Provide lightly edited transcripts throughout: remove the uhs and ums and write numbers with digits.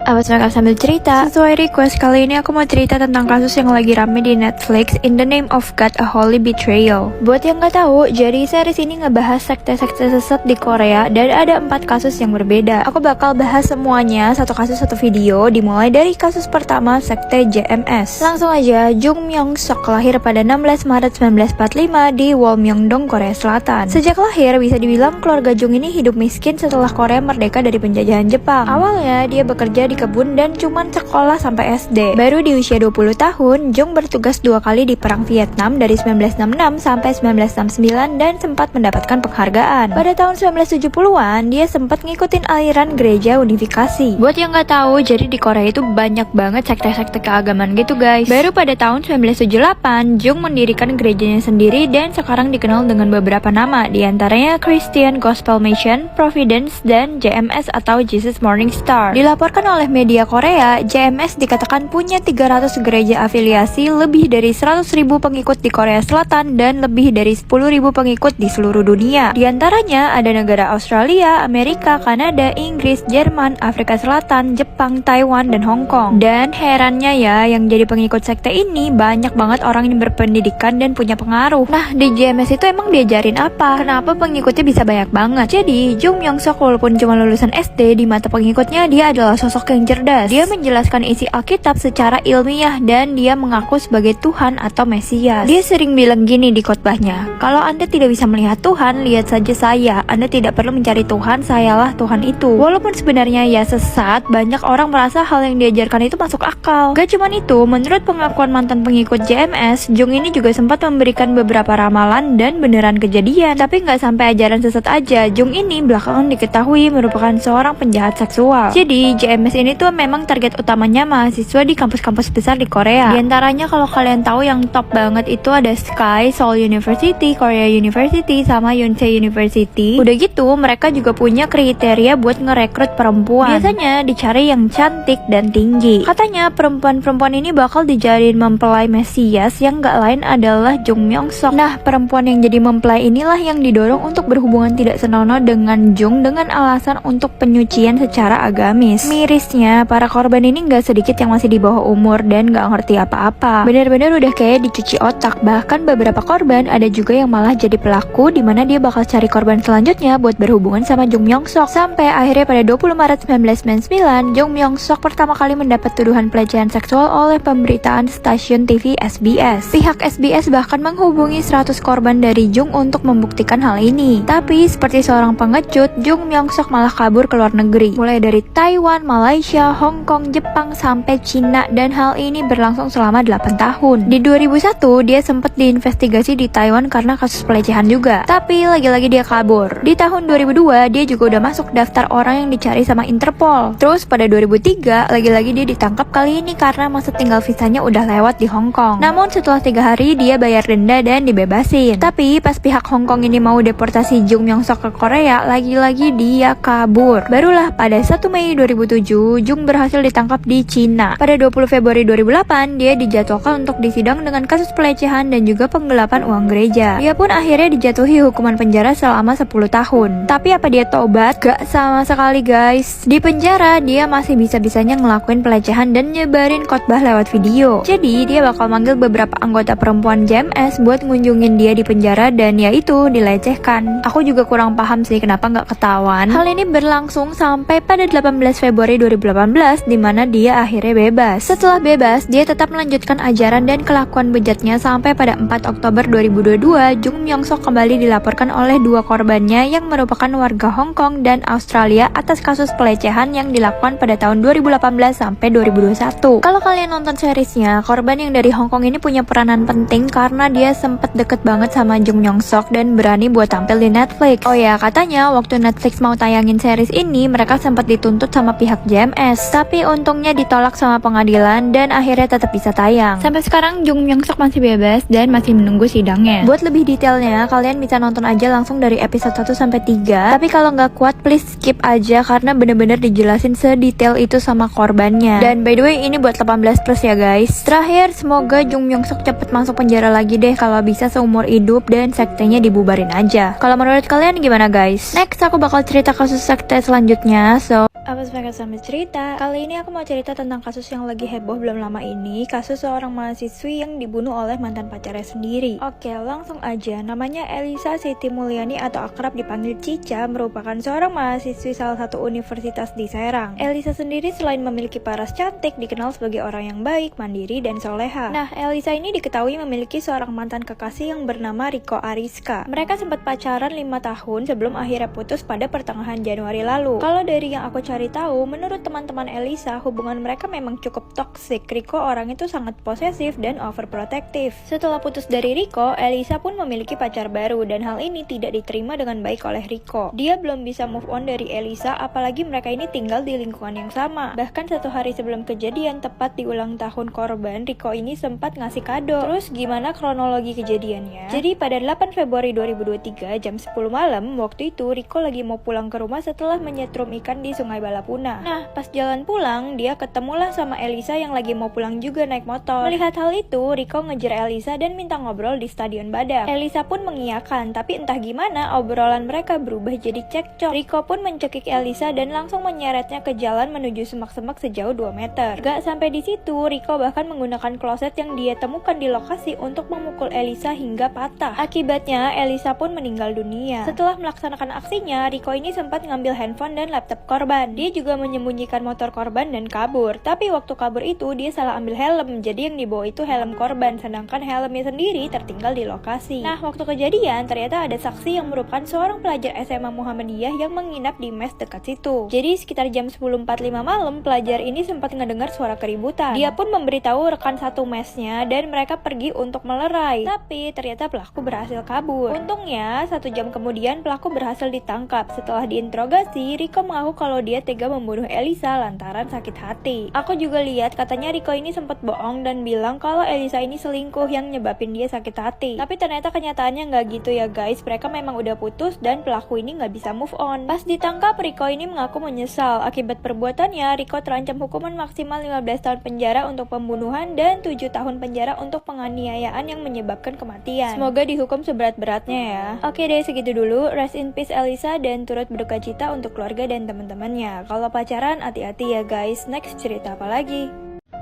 Awas bakal sambil cerita. Sesuai request, kali ini aku mau cerita tentang kasus yang lagi rame di Netflix, In the Name of God, A Holy Betrayal. Buat yang gak tahu, jadi series ini ngebahas sekte-sekte sesat di Korea dan ada 4 kasus yang berbeda. Aku bakal bahas semuanya satu kasus satu video, dimulai dari kasus pertama, sekte JMS. Langsung aja, Jung Myung Sok lahir pada 16 Maret 1945 di Wolmyongdong, Korea Selatan. Sejak lahir, bisa dibilang keluarga Jung ini hidup miskin setelah Korea merdeka dari penjajahan Jepang. Awalnya, dia bekerja di kebun dan cuman sekolah sampai SD. Baru di usia 20 tahun, Jung bertugas 2 kali di Perang Vietnam dari 1966 sampai 1969 dan sempat mendapatkan penghargaan. Pada tahun 1970-an, dia sempat ngikutin aliran gereja unifikasi. Buat yang nggak tahu, jadi di Korea itu banyak banget sekte-sekte keagamaan gitu guys. Baru pada tahun 1978, Jung mendirikan gerejanya sendiri dan sekarang dikenal dengan beberapa nama, diantaranya Christian Gospel Mission, Providence, dan JMS atau Jesus Morning Star. Dilaporkan oleh media Korea, JMS dikatakan punya 300 gereja afiliasi, lebih dari 100.000 pengikut di Korea Selatan, dan lebih dari 10.000 pengikut di seluruh dunia. Di antaranya ada negara Australia, Amerika, Kanada, Inggris, Jerman, Afrika Selatan, Jepang, Taiwan, dan Hong Kong. Dan herannya ya, yang jadi pengikut sekte ini banyak banget orang yang berpendidikan dan punya pengaruh. Nah, di JMS itu emang diajarin apa? Kenapa pengikutnya bisa banyak banget? Jadi, Jung Myung Sok walaupun cuma lulusan SD, di mata pengikutnya dia adalah sosok yang cerdas. Dia menjelaskan isi Alkitab secara ilmiah dan dia mengaku sebagai Tuhan atau Mesias. Dia sering bilang gini di khotbahnya, kalau Anda tidak bisa melihat Tuhan, lihat saja saya. Anda tidak perlu mencari Tuhan, sayalah Tuhan itu. Walaupun sebenarnya ya sesat, banyak orang merasa hal yang diajarkan itu masuk akal. Gak cuman itu, menurut pengakuan mantan pengikut JMS, Jung ini juga sempat memberikan beberapa ramalan dan beneran kejadian. Tapi gak sampai ajaran sesat aja, Jung ini belakangan diketahui merupakan seorang penjahat seksual. Jadi JMS ini tuh memang target utamanya mahasiswa di kampus-kampus besar di Korea. Di antaranya kalau kalian tahu yang top banget itu ada Sky, Seoul University, Korea University, sama Yonsei University. Udah gitu, mereka juga punya kriteria buat ngerekrut perempuan. Biasanya dicari yang cantik dan tinggi. Katanya perempuan-perempuan ini bakal dijadiin mempelai Mesias yang gak lain adalah Jung Myung Sok. Nah, perempuan yang jadi mempelai inilah yang didorong untuk berhubungan tidak senonoh dengan Jung dengan alasan untuk penyucian secara agamis. Mirisnya, para korban ini gak sedikit yang masih di bawah umur dan gak ngerti apa-apa. Bener-bener udah kayak dicuci otak. Bahkan beberapa korban ada juga yang malah jadi pelaku, dimana dia bakal cari korban selanjutnya buat berhubungan sama Jung Myung Sok. Sampai akhirnya pada 20 Maret 1999, Jung Myung Sok pertama kali mendapat tuduhan pelecehan seksual oleh pemberitaan stasiun TV SBS. Pihak SBS bahkan menghubungi 100 korban dari Jung untuk membuktikan hal ini. Tapi seperti seorang pengecut, Jung Myung Sok malah kabur ke luar negeri, mulai dari Taiwan, Malaysia, Hong Kong, Jepang, sampai Cina, dan hal ini berlangsung selama 8 tahun. Di 2001, dia sempat diinvestigasi di Taiwan karena kasus pelecehan juga, tapi lagi-lagi dia kabur. Di tahun 2002, dia juga udah masuk daftar orang yang dicari sama Interpol. Terus pada 2003, lagi-lagi dia ditangkap kali ini karena masa tinggal visanya udah lewat di Hong Kong. Namun setelah 3 hari, dia bayar denda dan dibebasin. Tapi pas pihak Hong Kong ini mau deportasi Jung Myung Sok ke Korea, lagi-lagi dia kabur. Barulah pada 1 Mei 2007, Jung berhasil ditangkap di Cina. Pada 20 Februari 2008, dia dijadwalkan untuk disidang dengan kasus pelecehan dan juga penggelapan uang gereja. Dia pun akhirnya dijatuhi hukuman penjara selama 10 tahun. Tapi apa dia tobat? Gak sama sekali guys. Di penjara, dia masih bisa-bisanya ngelakuin pelecehan dan nyebarin khotbah lewat video. Jadi, dia bakal manggil beberapa anggota perempuan JMS buat ngunjungin dia di penjara dan ya itu, dilecehkan. Aku juga kurang paham sih kenapa gak ketahuan. Hal ini berlangsung sampai pada 18 Februari 2018, di mana dia akhirnya bebas. Setelah bebas, dia tetap melanjutkan ajaran dan kelakuan bejatnya sampai pada 4 Oktober 2022, Jung Myung Sok kembali dilaporkan oleh 2 korbannya yang merupakan warga Hong Kong dan Australia atas kasus pelecehan yang dilakukan pada tahun 2018 sampai 2021. Kalau kalian nonton seriesnya, korban yang dari Hong Kong ini punya peranan penting karena dia sempet deket banget sama Jung Myung Sok dan berani buat tampil di Netflix. Oh ya, katanya waktu Netflix mau tayangin series ini, mereka sempat dituntut sama pihak JMS S. Tapi untungnya ditolak sama pengadilan dan akhirnya tetap bisa tayang. Sampai sekarang Jung Myung Suk masih bebas dan masih menunggu sidangnya. Buat lebih detailnya, kalian bisa nonton aja langsung dari episode 1 sampai 3. Tapi kalau nggak kuat, please skip aja karena bener-bener dijelasin sedetail itu sama korbannya. Dan by the way, ini buat 18+ ya guys. Terakhir, semoga Jung Myung Suk cepet masuk penjara lagi deh, kalau bisa seumur hidup dan sektenya dibubarin aja. Kalau menurut kalian gimana guys? Next, aku bakal cerita kasus sekte selanjutnya. So, apa mereka sama cerita? Kali ini aku mau cerita tentang kasus yang lagi heboh belum lama ini. Kasus seorang mahasiswi yang dibunuh oleh mantan pacarnya sendiri. Oke, langsung aja. Namanya Elisa Siti Mulyani atau akrab dipanggil Cica, merupakan seorang mahasiswi salah satu universitas di Serang. Elisa sendiri selain memiliki paras cantik, dikenal sebagai orang yang baik, mandiri, dan soleha. Nah, Elisa ini diketahui memiliki seorang mantan kekasih yang bernama Riko Ariska. Mereka sempat pacaran 5 tahun sebelum akhirnya putus pada pertengahan Januari lalu. Kalau dari yang aku cari tahu, menurut teman-teman Elisa, hubungan mereka memang cukup toksik. Riko orang itu sangat posesif dan overprotective. Setelah putus dari Riko, Elisa pun memiliki pacar baru dan hal ini tidak diterima dengan baik oleh Riko. Dia belum bisa move on dari Elisa, apalagi mereka ini tinggal di lingkungan yang sama. Bahkan 1 hari sebelum kejadian, tepat di ulang tahun korban, Riko ini sempat ngasih kado. Terus gimana kronologi kejadiannya? Jadi pada 8 Februari 2023 jam 10 malam, waktu itu Riko lagi mau pulang ke rumah setelah menyetrum ikan di Sungai Balapuna. Nah, pas jalan pulang, dia ketemulah sama Elisa yang lagi mau pulang juga naik motor. Melihat hal itu, Riko ngejar Elisa dan minta ngobrol di Stadion Badak. Elisa pun mengiyakan, tapi entah gimana obrolan mereka berubah jadi cekcok. Riko pun mencekik Elisa dan langsung menyeretnya ke jalan menuju semak-semak sejauh 2 meter. Gak sampai di situ, Riko bahkan menggunakan kloset yang dia temukan di lokasi untuk memukul Elisa hingga patah. Akibatnya, Elisa pun meninggal dunia. Setelah melaksanakan aksinya, Riko ini sempat ngambil handphone dan laptop korban. Dia juga menyembunyikan motor korban dan kabur. Tapi waktu kabur itu dia salah ambil helm, jadi yang dibawa itu helm korban, sedangkan helmnya sendiri tertinggal di lokasi. Nah, waktu kejadian ternyata ada saksi yang merupakan seorang pelajar SMA Muhammadiyah yang menginap di mes dekat situ. Jadi sekitar jam 10.45 malam, pelajar ini sempat ngedengar suara keributan. Dia pun memberitahu rekan satu mesnya dan mereka pergi untuk melerai. Tapi ternyata pelaku berhasil kabur. Untungnya 1 jam kemudian pelaku berhasil ditangkap. Setelah diinterogasi, Riko mengaku kalau dia tega membunuh Elisa lantaran sakit hati. Aku juga lihat katanya Riko ini sempat bohong dan bilang kalau Elisa ini selingkuh yang nyebabin dia sakit hati. Tapi ternyata kenyataannya nggak gitu ya guys. Mereka memang udah putus dan pelaku ini nggak bisa move on. Pas ditangkap, Riko ini mengaku menyesal. Akibat perbuatannya, Riko terancam hukuman maksimal 15 tahun penjara untuk pembunuhan dan 7 tahun penjara untuk penganiayaan yang menyebabkan kematian. Semoga dihukum seberat-beratnya ya. Oke deh, segitu dulu. Rest in peace Elisa dan turut berduka cita untuk keluarga dan teman-temannya. Kalau pacaran hati-hati ya guys. Next cerita apa lagi?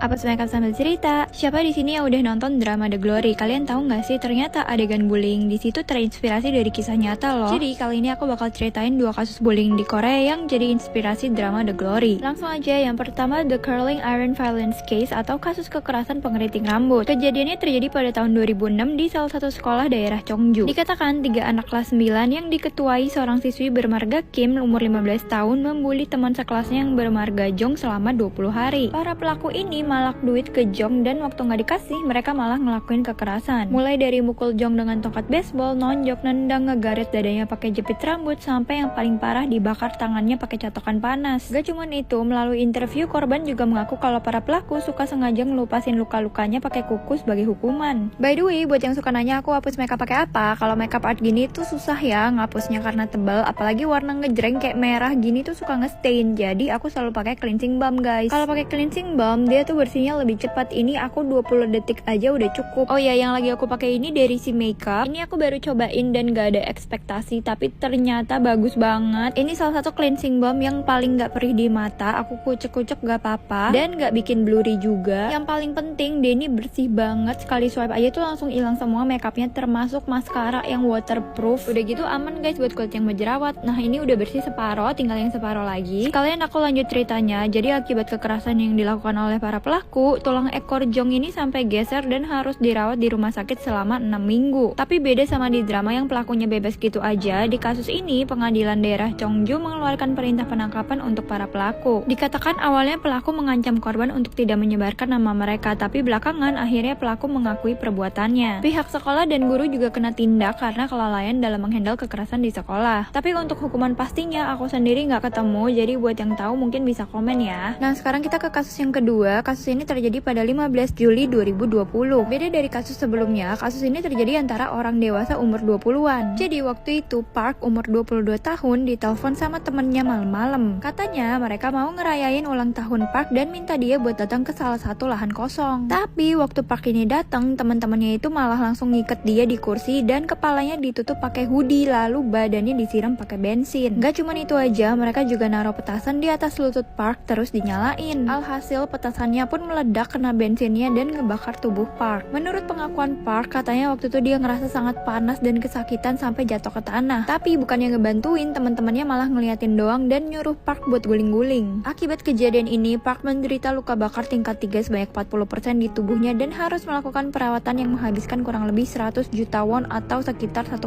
Apa Smack Up sambil cerita? Siapa di sini yang udah nonton drama The Glory? Kalian tahu nggak sih ternyata adegan bullying di situ terinspirasi dari kisah nyata loh. Jadi kali ini aku bakal ceritain 2 kasus bullying di Korea yang jadi inspirasi drama The Glory. Langsung aja, yang pertama The Curling Iron Violence Case atau kasus kekerasan pengeriting rambut. Kejadiannya terjadi pada tahun 2006 di salah satu sekolah daerah Cheongju. Dikatakan 3 anak kelas 9 yang diketuai seorang siswi bermarga Kim umur 15 tahun membuli teman sekelasnya yang bermarga Jong selama 20 hari. Para pelaku ini malak duit ke Jong dan waktu nggak dikasih mereka malah ngelakuin kekerasan. Mulai dari mukul Jong dengan tongkat baseball, nonjok, nendang, ngegaret dadanya pakai jepit rambut, sampai yang paling parah dibakar tangannya pakai catokan panas. Gak cuman itu, melalui interview korban juga mengaku kalau para pelaku suka sengaja ngelupasin luka-lukanya pakai kuku sebagai hukuman. By the way, buat yang suka nanya aku hapus makeup pakai apa, kalau makeup art gini tuh susah ya ngapusnya karena tebal, apalagi warna ngejreng kayak merah gini tuh suka ngestain. Jadi aku selalu pakai cleansing balm guys. Kalau pakai cleansing balm dia tuh bersihnya lebih cepat. Ini aku 20 detik aja udah cukup. Oh ya, yang lagi aku pakai ini dari si Makeup. Ini aku baru cobain dan gak ada ekspektasi, tapi ternyata bagus banget. Ini salah satu cleansing balm yang paling gak perih di mata. Aku kucek-kucek gak apa-apa dan gak bikin blurry juga. Yang paling penting dia ini bersih banget. Sekali swipe aja tuh langsung hilang semua makeupnya, termasuk maskara yang waterproof. Udah gitu aman guys buat kulit yang berjerawat. Nah ini udah bersih separoh, tinggal yang separoh lagi. Sekalian aku lanjut ceritanya. Jadi akibat kekerasan yang dilakukan oleh para para pelaku, tulang ekor Jong ini sampai geser dan harus dirawat di rumah sakit selama 6 minggu. Tapi beda sama di drama yang pelakunya bebas gitu aja, di kasus ini pengadilan daerah Cheongju mengeluarkan perintah penangkapan untuk para pelaku. Dikatakan awalnya pelaku mengancam korban untuk tidak menyebarkan nama mereka, tapi belakangan akhirnya pelaku mengakui perbuatannya. Pihak sekolah dan guru juga kena tindak karena kelalaian dalam menghandle kekerasan di sekolah. Tapi untuk hukuman pastinya aku sendiri nggak ketemu, jadi buat yang tahu mungkin bisa komen ya. Nah sekarang kita ke kasus yang kedua. Kasus ini terjadi pada 15 Juli 2020. Beda dari kasus sebelumnya, kasus ini terjadi antara orang dewasa umur 20-an. Jadi waktu itu Park umur 22 tahun ditelepon sama temennya malam-malam. Katanya mereka mau ngerayain ulang tahun Park dan minta dia buat datang ke salah satu lahan kosong. Tapi waktu Park ini datang, teman-temannya itu malah langsung ngiket dia di kursi dan kepalanya ditutup pakai hoodie, lalu badannya disiram pakai bensin. Gak cuman itu aja, mereka juga naruh petasan di atas lutut Park terus dinyalain. Alhasil petasannya pun meledak kena bensinnya dan ngebakar tubuh Park. Menurut pengakuan Park, katanya waktu itu dia ngerasa sangat panas dan kesakitan sampai jatuh ke tanah. Tapi bukannya ngebantuin, teman-temannya malah ngeliatin doang dan nyuruh Park buat guling-guling. Akibat kejadian ini, Park menderita luka bakar tingkat 3 sebanyak 40% di tubuhnya dan harus melakukan perawatan yang menghabiskan kurang lebih 100 juta won atau sekitar 1,2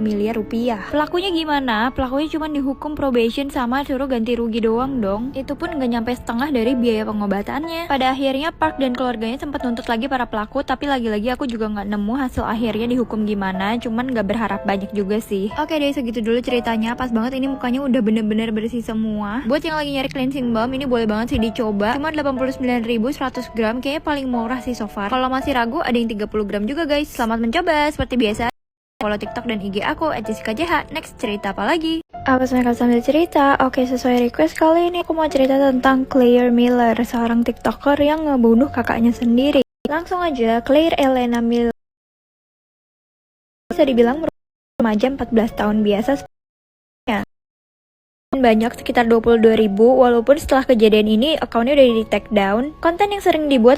miliar rupiah. Pelakunya gimana? Pelakunya cuma dihukum probation sama suruh ganti rugi doang dong. Itu pun gak nyampe setengah dari biaya pengobatannya. Pada akhirnya Park dan keluarganya sempat nuntut lagi para pelaku, tapi lagi-lagi aku juga nggak nemu hasil akhirnya dihukum gimana, cuman nggak berharap banyak juga sih. Oke deh, segitu dulu ceritanya. Pas banget ini mukanya udah bener-bener bersih semua. Buat yang lagi nyari cleansing balm, ini boleh banget sih dicoba. Cuma 89.100 gram, kayaknya paling murah sih so far. Kalau masih ragu, ada yang 30 gram juga guys. Selamat mencoba. Seperti biasa, follow TikTok dan IG aku @jessicajh. Next, cerita apa lagi? Apa mereka sambil cerita? Oke, sesuai request kali ini aku mau cerita tentang Claire Miller, seorang TikToker yang ngebunuh kakaknya sendiri. Langsung aja, Claire Elena Miller bisa dibilang remaja 14 tahun biasa sebenarnya. Banyak sekitar 22.000, walaupun setelah kejadian ini akunnya udah di take down. Konten yang sering dibuat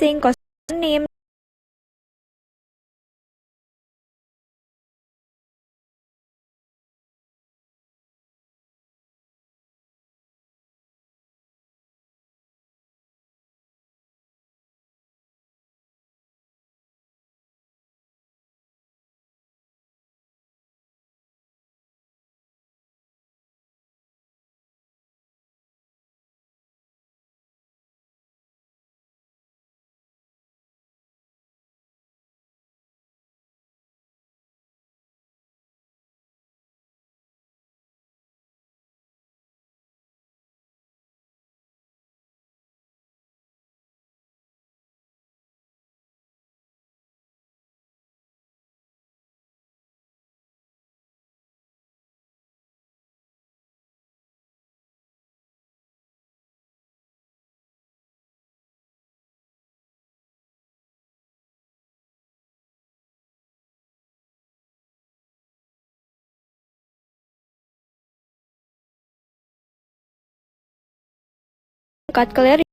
sing kostum cut Claire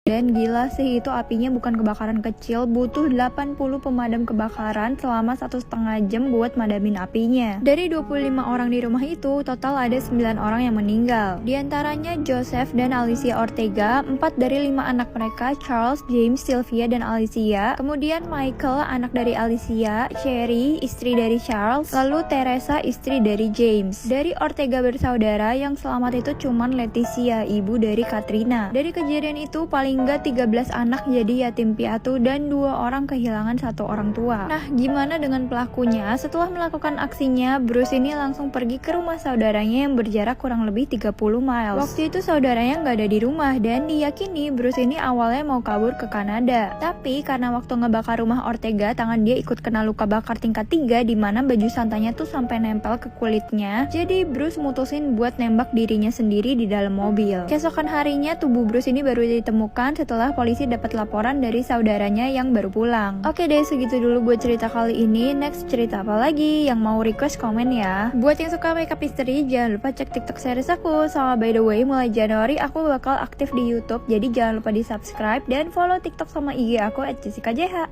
Dan gila sih, itu apinya bukan kebakaran kecil, butuh 80 pemadam kebakaran selama 1,5 jam buat madamin apinya. Dari 25 orang di rumah itu, total ada 9 orang yang meninggal. Di antaranya Joseph dan Alicia Ortega, 4 dari 5 anak mereka, Charles, James, Sylvia, dan Alicia. Kemudian Michael, anak dari Alicia, Sherry, istri dari Charles, lalu Teresa, istri dari James. Dari Ortega bersaudara, yang selamat itu cuman Leticia, ibu dari Katrina. Dari kejadian itu, paling enggak 13 anak jadi yatim piatu dan 2 orang kehilangan 1 orang tua. Nah, gimana dengan pelakunya? Setelah melakukan aksinya, Bruce ini langsung pergi ke rumah saudaranya yang berjarak kurang lebih 30 miles. Waktu itu saudaranya nggak ada di rumah dan diyakini Bruce ini awalnya mau kabur ke Kanada. Tapi karena waktu ngebakar rumah Ortega, tangan dia ikut kena luka bakar tingkat 3 di mana baju santanya tuh sampai nempel ke kulitnya. Jadi Bruce mutusin buat nembak dirinya sendiri di dalam mobil. Keesokan harinya tubuh Bruce ini baru ditemukan setelah polisi dapat laporan dari saudaranya yang baru pulang. Oke deh, segitu dulu buat cerita kali ini. Next cerita apa lagi? Yang mau request komen ya. Buat yang suka makeup history, jangan lupa cek TikTok series aku. Sama by the way, mulai Januari aku bakal aktif di YouTube, jadi jangan lupa di subscribe dan follow TikTok sama IG aku @jessicajh.